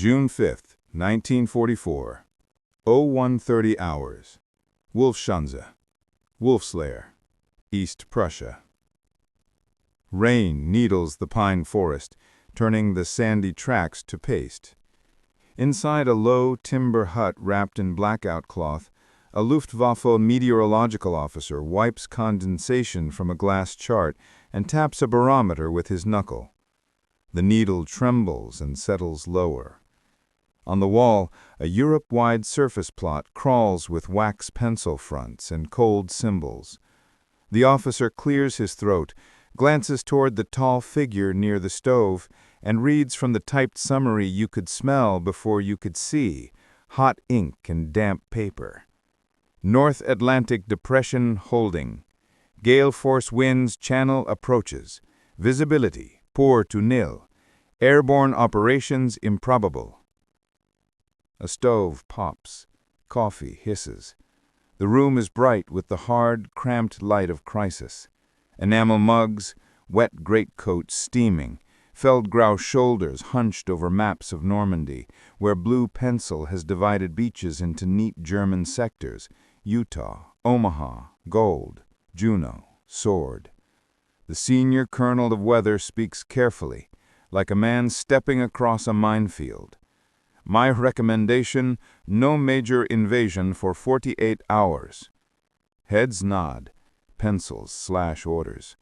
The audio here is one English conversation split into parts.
June 5, 1944. 0130 hours. Wolfschanze. Wolfslayer. East Prussia. Rain needles the pine forest, turning the sandy tracks to paste. Inside a low timber hut wrapped in blackout cloth, a Luftwaffe meteorological officer wipes condensation from a glass chart and taps a barometer with his knuckle. The needle trembles and settles lower. On the wall, a Europe-wide surface plot crawls with wax pencil fronts and cold symbols. The officer clears his throat, glances toward the tall figure near the stove, and reads from the typed summary you could smell before you could see, hot ink and damp paper. North Atlantic Depression holding. Gale force winds channel approaches. Visibility poor to nil. Airborne operations improbable. A stove pops. Coffee hisses. The room is bright with the hard, cramped light of crisis. Enamel mugs, wet greatcoats steaming, Feldgrau shoulders hunched over maps of Normandy, where blue pencil has divided beaches into neat German sectors: Utah, Omaha, Gold, Juno, Sword. The senior colonel of weather speaks carefully, like a man stepping across a minefield. My recommendation, no major invasion for 48 hours. Heads nod, pencils slash orders.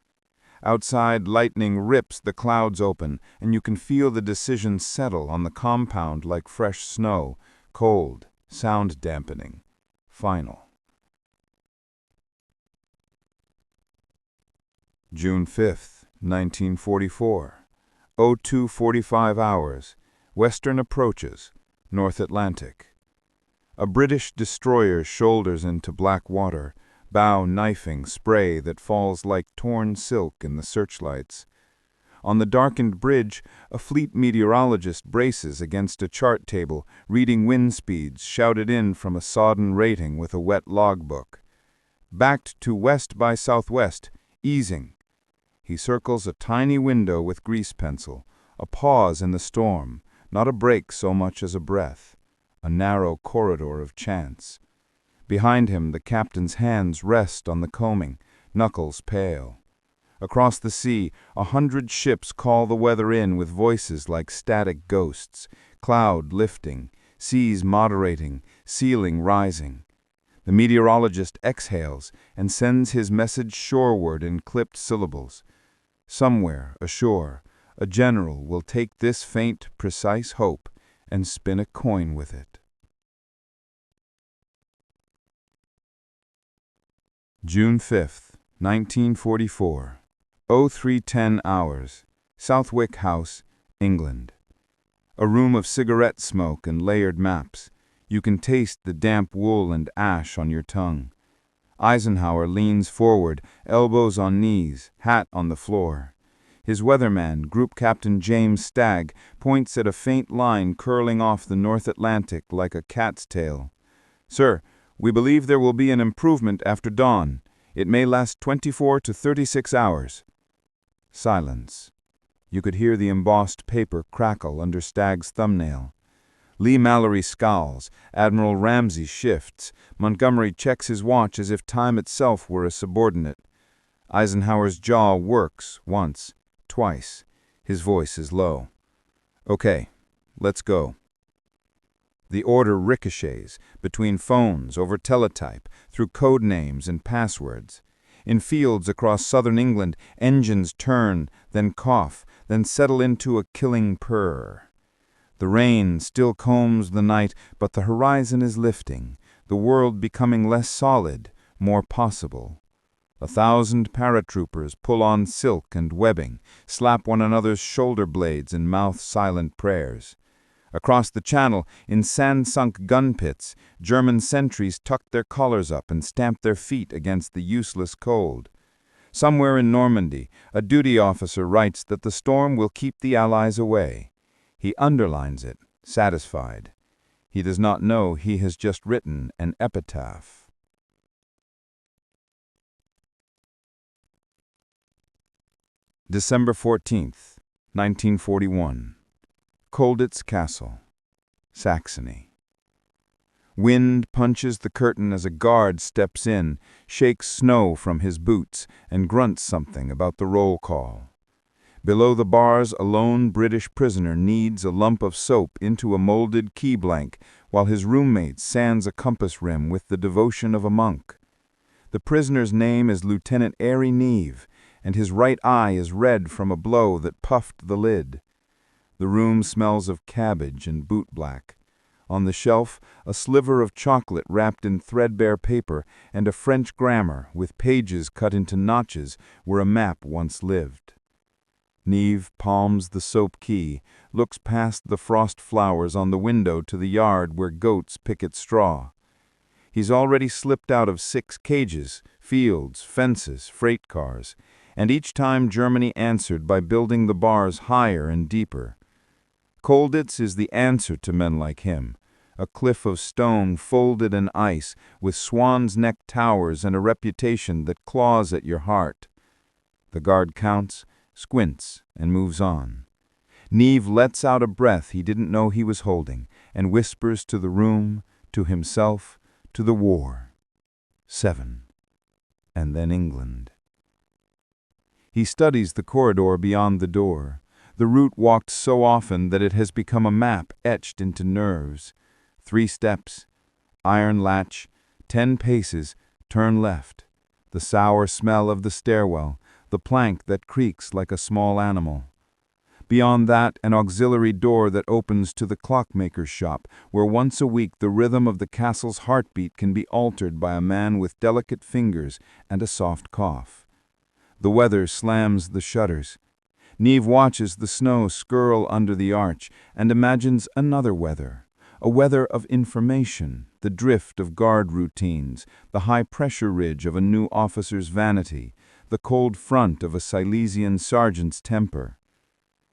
Outside, lightning rips the clouds open, and you can feel the decision settle on the compound like fresh snow, cold, sound dampening, final. June 5, 1944. 0245 hours. Western approaches. North Atlantic. A British destroyer shoulders into black water, bow knifing spray that falls like torn silk in the searchlights. On the darkened bridge, a fleet meteorologist braces against a chart table, reading wind speeds shouted in from a sodden rating with a wet logbook. Backed to west by southwest, easing. He circles a tiny window with grease pencil, a pause in the storm, not a break so much as a breath, a narrow corridor of chance. Behind him, the captain's hands rest on the combing, knuckles pale. Across the sea, 100 ships call the weather in with voices like static ghosts, cloud lifting, seas moderating, ceiling rising. The meteorologist exhales and sends his message shoreward in clipped syllables. Somewhere, ashore, a general will take this faint, precise hope and spin a coin with it. June 5, 1944. 0310 hours. Southwick House, England. A room of cigarette smoke and layered maps. You can taste the damp wool and ash on your tongue. Eisenhower leans forward, elbows on knees, hat on the floor. His weatherman, Group Captain James Stagg, points at a faint line curling off the North Atlantic like a cat's tail. "Sir, we believe there will be an improvement after dawn. It may last 24 to 36 hours. Silence. You could hear the embossed paper crackle under Stagg's thumbnail. Lee Mallory scowls. Admiral Ramsey shifts. Montgomery checks his watch as if time itself were a subordinate. Eisenhower's jaw works once, twice. His voice is low. "Okay, let's go." The order ricochets between phones, over teletype, through code names and passwords. In fields across southern England, engines turn, then cough, then settle into a killing purr. The rain still combs the night, but the horizon is lifting, the world becoming less solid, more possible. 1,000 paratroopers pull on silk and webbing, slap one another's shoulder blades and mouth silent prayers. Across the channel, in sand-sunk gun pits, German sentries tuck their collars up and stamp their feet against the useless cold. Somewhere in Normandy, a duty officer writes that the storm will keep the Allies away. He underlines it, satisfied. He does not know he has just written an epitaph. December 14th, 1941. Colditz Castle. Saxony. Wind punches the curtain as a guard steps in, shakes snow from his boots, and grunts something about the roll call. Below the bars, a lone British prisoner kneads a lump of soap into a molded key blank, while his roommate sands a compass rim with the devotion of a monk. The prisoner's name is Lieutenant Airy Neve, and his right eye is red from a blow that puffed the lid. The room smells of cabbage and bootblack. On the shelf, a sliver of chocolate wrapped in threadbare paper and a French grammar with pages cut into notches where a map once lived. Neve palms the soap key, looks past the frost flowers on the window to the yard where goats pick at straw. He's already slipped out of 6 cages, fields, fences, freight cars, and each time Germany answered by building the bars higher and deeper. Colditz is the answer to men like him, a cliff of stone folded in ice with swan's neck towers and a reputation that claws at your heart. The guard counts, squints, and moves on. Neve lets out a breath he didn't know he was holding and whispers to the room, to himself, to the war. 7. And then England. He studies the corridor beyond the door, the route walked so often that it has become a map etched into nerves. 3 steps, iron latch, 10 paces, turn left. The sour smell of the stairwell, the plank that creaks like a small animal. Beyond that, an auxiliary door that opens to the clockmaker's shop, where once a week the rhythm of the castle's heartbeat can be altered by a man with delicate fingers and a soft cough. The weather slams the shutters. Neve watches the snow skirl under the arch and imagines another weather, a weather of information, the drift of guard routines, the high-pressure ridge of a new officer's vanity, the cold front of a Silesian sergeant's temper.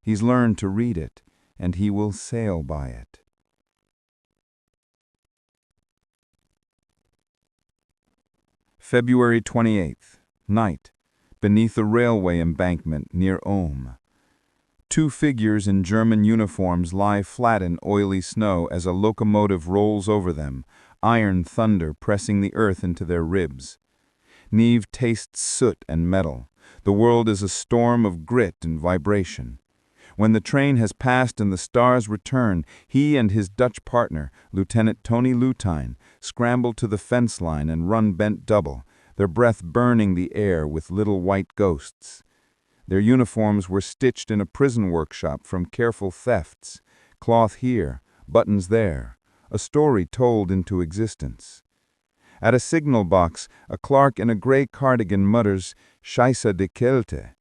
He's learned to read it, and he will sail by it. February 28th, night, beneath a railway embankment near Ulm. 2 figures in German uniforms lie flat in oily snow as a locomotive rolls over them, iron thunder pressing the earth into their ribs. Neve tastes soot and metal. The world is a storm of grit and vibration. When the train has passed and the stars return, he and his Dutch partner, Lieutenant Tony Lutijn, scramble to the fence line and run bent double, their breath burning the air with little white ghosts. Their uniforms were stitched in a prison workshop from careful thefts, cloth here, buttons there, a story told into existence. At a signal box, a clerk in a gray cardigan mutters, "Scheisse de Kälte."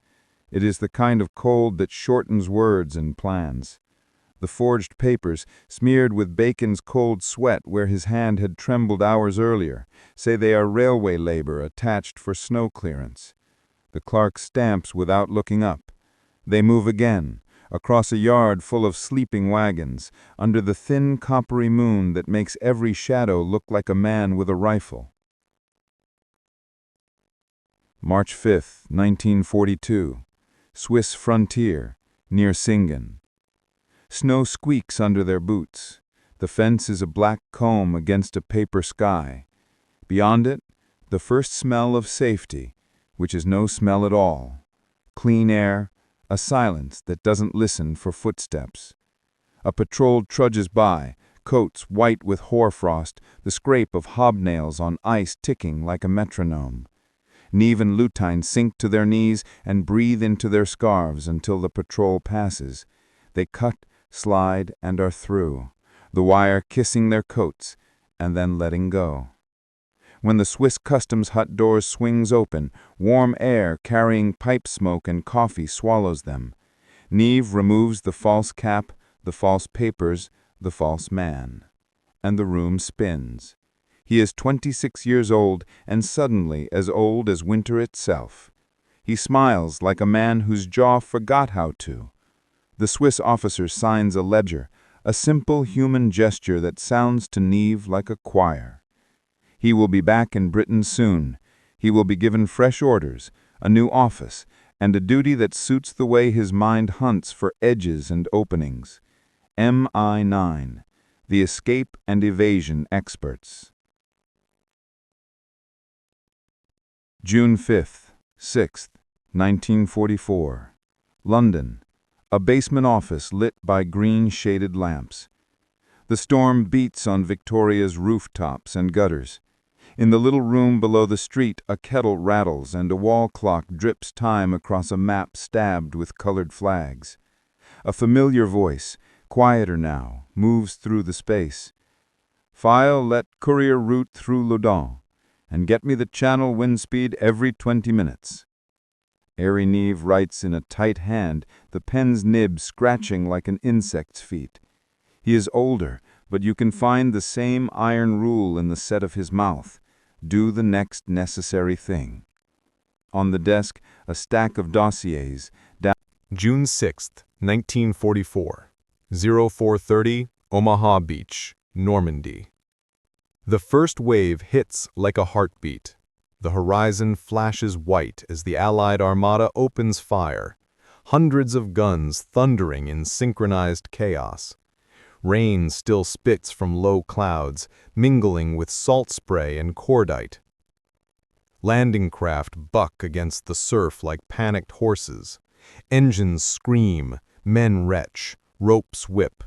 It is the kind of cold that shortens words and plans. The forged papers, smeared with Bacon's cold sweat where his hand had trembled hours earlier, say they are railway labor attached for snow clearance. The clerk stamps without looking up. They move again, across a yard full of sleeping wagons, under the thin coppery moon that makes every shadow look like a man with a rifle. March 5, 1942. Swiss frontier, near Singen. Snow squeaks under their boots. The fence is a black comb against a paper sky. Beyond it, the first smell of safety, which is no smell at all. Clean air, a silence that doesn't listen for footsteps. A patrol trudges by, coats white with hoarfrost, the scrape of hobnails on ice ticking like a metronome. Neve and Lutijn sink to their knees and breathe into their scarves until the patrol passes. They cut, slide, and are through, the wire kissing their coats and then letting go. When the Swiss customs hut door swings open, warm air carrying pipe smoke and coffee swallows them. Neve removes the false cap, the false papers, the false man. And the room spins. He is 26 years old and suddenly as old as winter itself. He smiles like a man whose jaw forgot how to. The Swiss officer signs a ledger, a simple human gesture that sounds to Neve like a choir. He will be back in Britain soon. He will be given fresh orders, a new office, and a duty that suits the way his mind hunts for edges and openings. MI9. the escape and evasion experts. June 5th, 6th, 1944. London. A basement office lit by green-shaded lamps. The storm beats on Victoria's rooftops and gutters. In the little room below the street, a kettle rattles and a wall clock drips time across a map stabbed with colored flags. A familiar voice, quieter now, moves through the space. "File let courier route through Loudun, and get me the channel wind speed every 20 minutes." Airy Neve writes in a tight hand, the pen's nib scratching like an insect's feet. He is older, but you can find the same iron rule in the set of his mouth. Do the next necessary thing. On the desk, a stack of dossiers. June 6th, 1944. 0430, Omaha Beach, Normandy. The first wave hits like a heartbeat. The horizon flashes white as the Allied Armada opens fire. Hundreds of guns thundering in synchronized chaos. Rain still spits from low clouds, mingling with salt spray and cordite. Landing craft buck against the surf like panicked horses. Engines scream, men retch, ropes whip.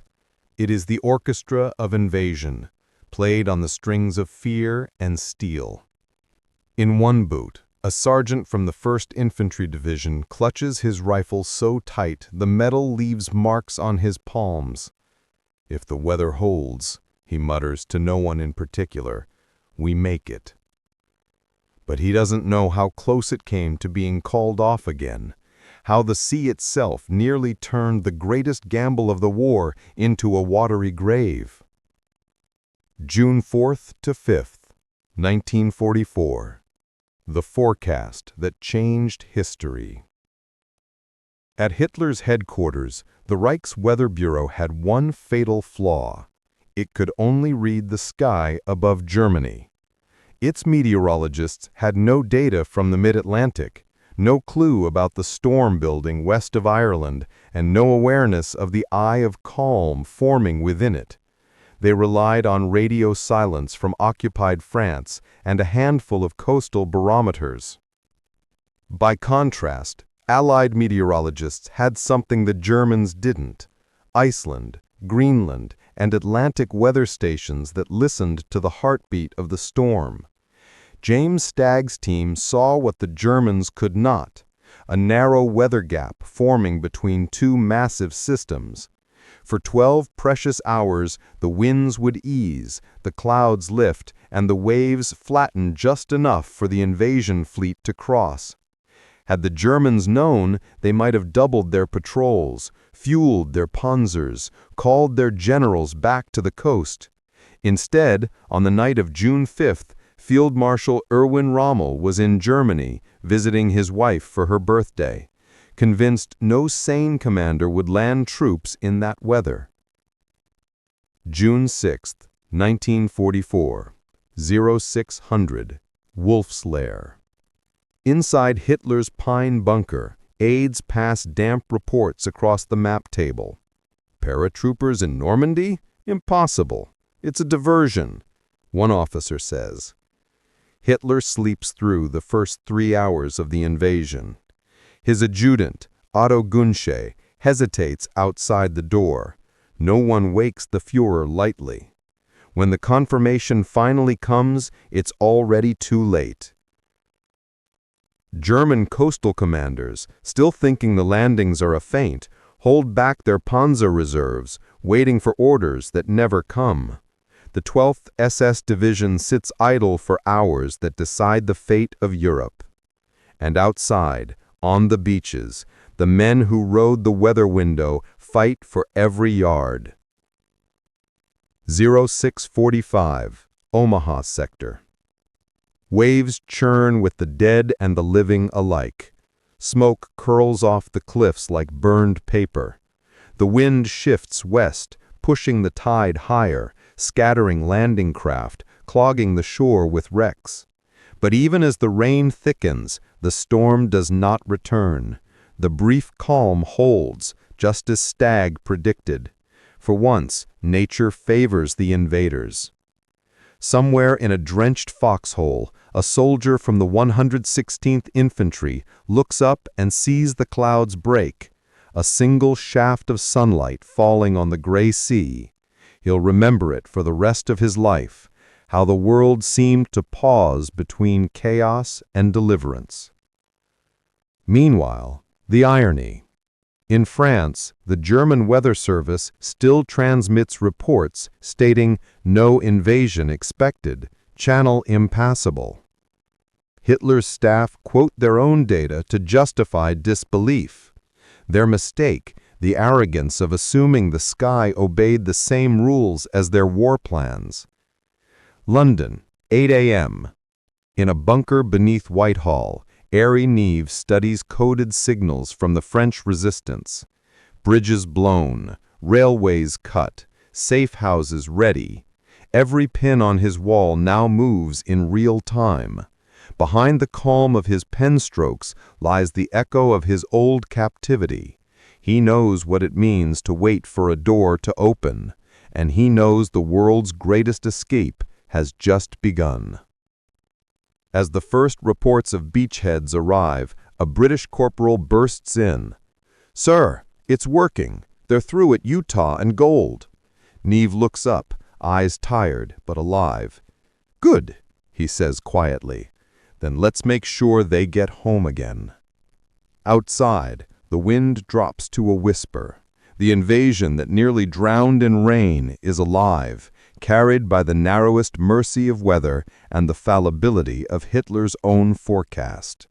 It is the orchestra of invasion, played on the strings of fear and steel. In one boot, a sergeant from the 1st Infantry Division clutches his rifle so tight the metal leaves marks on his palms. "If the weather holds," he mutters to no one in particular, "we make it." But he doesn't know how close it came to being called off again, how the sea itself nearly turned the greatest gamble of the war into a watery grave. June 4th to 5th, 1944. The forecast that changed history. At Hitler's headquarters, the Reich's Weather Bureau had one fatal flaw. It could only read the sky above Germany. Its meteorologists had no data from the mid-Atlantic, no clue about the storm building west of Ireland, and no awareness of the eye of calm forming within it. They relied on radio silence from occupied France and a handful of coastal barometers. By contrast, Allied meteorologists had something the Germans didn't: Iceland, Greenland, and Atlantic weather stations that listened to the heartbeat of the storm. James Stagg's team saw what the Germans could not: a narrow weather gap forming between two massive systems. For 12 precious hours, the winds would ease, the clouds lift, and the waves flatten just enough for the invasion fleet to cross. Had the Germans known, they might have doubled their patrols, fueled their Panzers, called their generals back to the coast. Instead, on the night of June 5th, Field Marshal Erwin Rommel was in Germany visiting his wife for her birthday, convinced no sane commander would land troops in that weather. June 6th, 1944, 0600, Wolf's Lair. Inside Hitler's Pine Bunker, aides pass damp reports across the map table. "Paratroopers in Normandy? Impossible. It's a diversion," one officer says. Hitler sleeps through the first 3 hours of the invasion. His adjutant, Otto Gunsche, hesitates outside the door. No one wakes the Führer lightly. When the confirmation finally comes, it's already too late. German coastal commanders, still thinking the landings are a feint, hold back their Panzer reserves, waiting for orders that never come. The 12th SS Division sits idle for hours that decide the fate of Europe. And outside, on the beaches, the men who rode the weather window fight for every yard. 0645, Omaha Sector. Waves churn with the dead and the living alike. Smoke curls off the cliffs like burned paper. The wind shifts west, pushing the tide higher, scattering landing craft, clogging the shore with wrecks. But even as the rain thickens, the storm does not return. The brief calm holds, just as Stagg predicted. For once, nature favors the invaders. Somewhere in a drenched foxhole, a soldier from the 116th Infantry looks up and sees the clouds break, a single shaft of sunlight falling on the gray sea. He'll remember it for the rest of his life, how the world seemed to pause between chaos and deliverance. Meanwhile, the irony. In France, the German Weather Service still transmits reports stating no invasion expected, channel impassable. Hitler's staff quote their own data to justify disbelief. Their mistake, the arrogance of assuming the sky obeyed the same rules as their war plans. London, 8 a.m. In a bunker beneath Whitehall, Harry Neves studies coded signals from the French resistance. Bridges blown, railways cut, safe houses ready. Every pin on his wall now moves in real time. Behind the calm of his pen strokes lies the echo of his old captivity. He knows what it means to wait for a door to open, and he knows the world's greatest escape has just begun. As the first reports of beachheads arrive, a British corporal bursts in. "Sir, it's working. They're through at Utah and Gold." Neve looks up, eyes tired but alive. "Good," he says quietly. "Then let's make sure they get home again." Outside, the wind drops to a whisper. The invasion that nearly drowned in rain is alive, carried by the narrowest mercy of weather and the fallibility of Hitler's own forecast.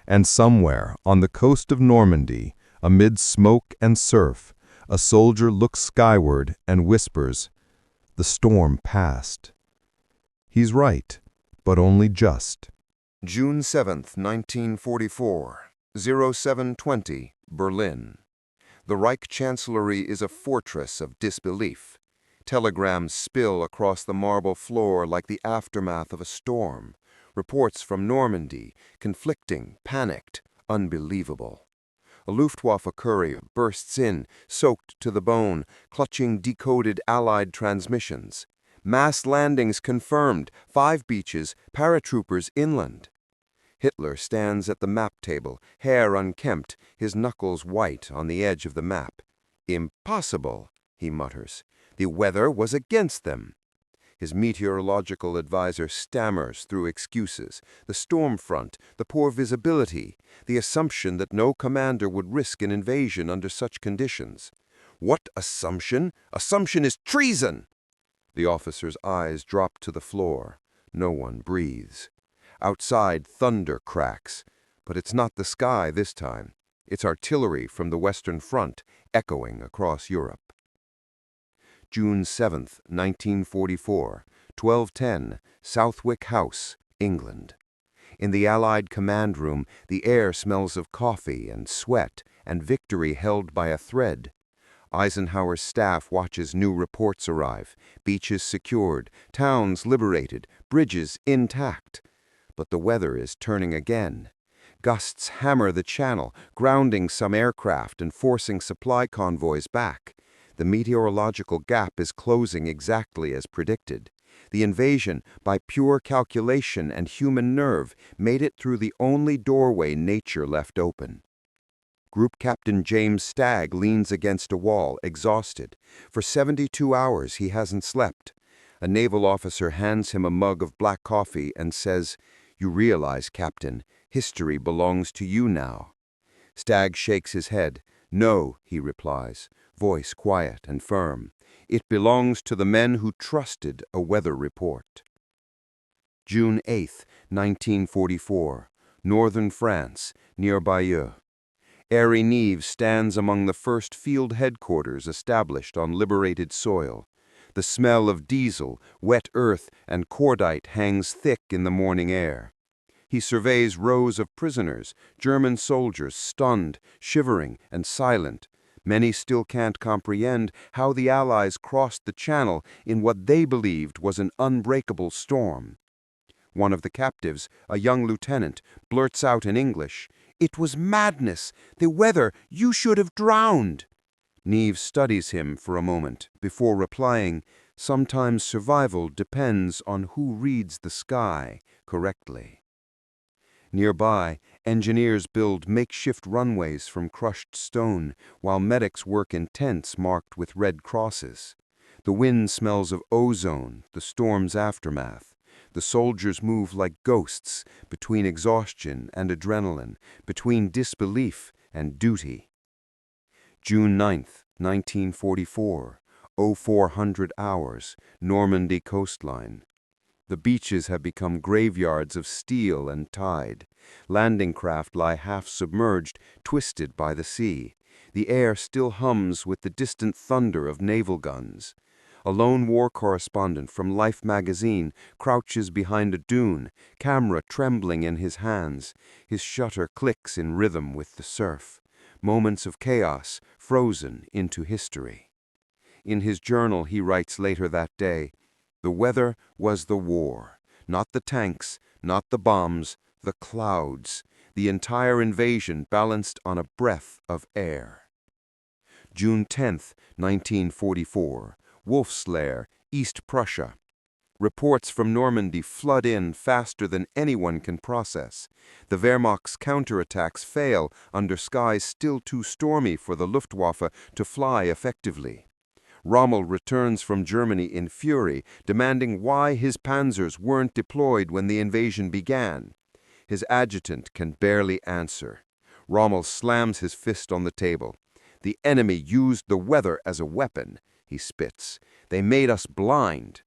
And somewhere on the coast of Normandy, amid smoke and surf, a soldier looks skyward and whispers, "The storm passed." He's right, but only just. June 7, 1944, 0720, Berlin. The Reich Chancellery is a fortress of disbelief. Telegrams spill across the marble floor like the aftermath of a storm. Reports from Normandy, conflicting, panicked, unbelievable. A Luftwaffe courier bursts in, soaked to the bone, clutching decoded Allied transmissions. Mass landings confirmed, 5 beaches, paratroopers inland. Hitler stands at the map table, hair unkempt, his knuckles white on the edge of the map. "Impossible," he mutters. "The weather was against them." His meteorological advisor stammers through excuses. The storm front, the poor visibility, the assumption that no commander would risk an invasion under such conditions. "What assumption? Assumption is treason!" The officer's eyes drop to the floor. No one breathes. Outside, thunder cracks. But it's not the sky this time. It's artillery from the Western Front, echoing across Europe. June 7, 1944, 12:10, Southwick House, England. In the Allied command room, the air smells of coffee and sweat and victory held by a thread. Eisenhower's staff watches new reports arrive, beaches secured, towns liberated, bridges intact. But the weather is turning again. Gusts hammer the channel, grounding some aircraft and forcing supply convoys back. The meteorological gap is closing exactly as predicted. The invasion, by pure calculation and human nerve, made it through the only doorway nature left open. Group Captain James Stagg leans against a wall, exhausted. For 72 hours he hasn't slept. A naval officer hands him a mug of black coffee and says, "You realize, Captain, history belongs to you now." Stagg shakes his head. "No," he replies, voice quiet and firm. "It belongs to the men who trusted a weather report." June 8, 1944, Northern France, near Bayeux. Harry Neves stands among the first field headquarters established on liberated soil. The smell of diesel, wet earth, and cordite hangs thick in the morning air. He surveys rows of prisoners, German soldiers, stunned, shivering, and silent. Many still can't comprehend how the Allies crossed the Channel in what they believed was an unbreakable storm. One of the captives, a young lieutenant, blurts out in English, "It was madness! The weather! You should have drowned!" Neve studies him for a moment before replying, "Sometimes survival depends on who reads the sky correctly." Nearby, engineers build makeshift runways from crushed stone, while medics work in tents marked with red crosses. The wind smells of ozone, the storm's aftermath. The soldiers move like ghosts, between exhaustion and adrenaline, between disbelief and duty. June 9th, 1944, 0400 hours, Normandy coastline. The beaches have become graveyards of steel and tide. Landing craft lie half submerged, twisted by the sea. The air still hums with the distant thunder of naval guns. A lone war correspondent from Life magazine crouches behind a dune, camera trembling in his hands. His shutter clicks in rhythm with the surf. Moments of chaos frozen into history. In his journal he writes later that day, "The weather was the war, not the tanks, not the bombs, the clouds, the entire invasion balanced on a breath of air." June 10th, 1944, Wolf's Lair, East Prussia. Reports from Normandy flood in faster than anyone can process. The Wehrmacht's counterattacks fail under skies still too stormy for the Luftwaffe to fly effectively. Rommel returns from Germany in fury, demanding why his panzers weren't deployed when the invasion began. His adjutant can barely answer. Rommel slams his fist on the table. "The enemy used the weather as a weapon," he spits. "They made us blind."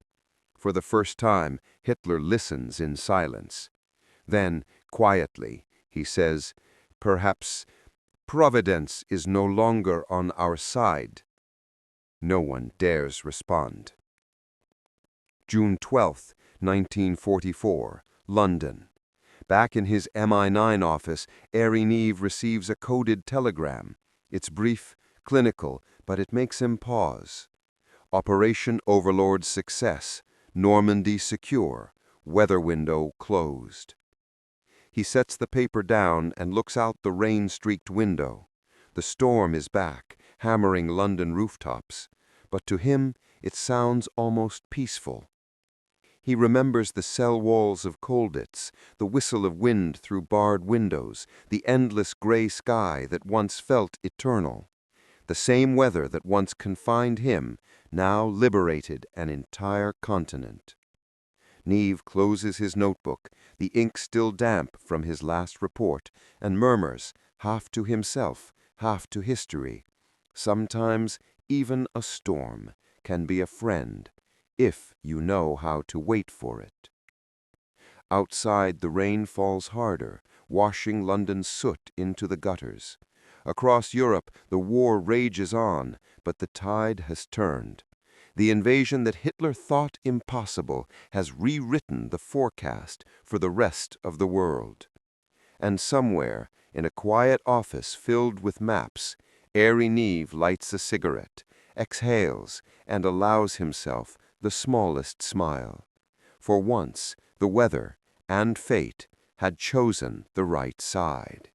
For the first time, Hitler listens in silence. Then, quietly, he says, "Perhaps Providence is no longer on our side." No one dares respond. June 12th, 1944, London. Back in his MI9 office, Harry Neve receives a coded telegram. It's brief, clinical, but it makes him pause. Operation Overlord success. Normandy secure. Weather window closed. He sets the paper down and looks out the rain-streaked window. The storm is back, hammering London rooftops, but to him it sounds almost peaceful. He remembers the cell walls of Colditz, the whistle of wind through barred windows, the endless gray sky that once felt eternal. The same weather that once confined him now liberated an entire continent. Neve closes his notebook, the ink still damp from his last report, and murmurs, half to himself, half to history, "Sometimes even a storm can be a friend, if you know how to wait for it." Outside, the rain falls harder, washing London's soot into the gutters. Across Europe, the war rages on, but the tide has turned. The invasion that Hitler thought impossible has rewritten the forecast for the rest of the world. And somewhere, in a quiet office filled with maps, Harry Neve lights a cigarette, exhales, and allows himself the smallest smile. For once, the weather and fate had chosen the right side.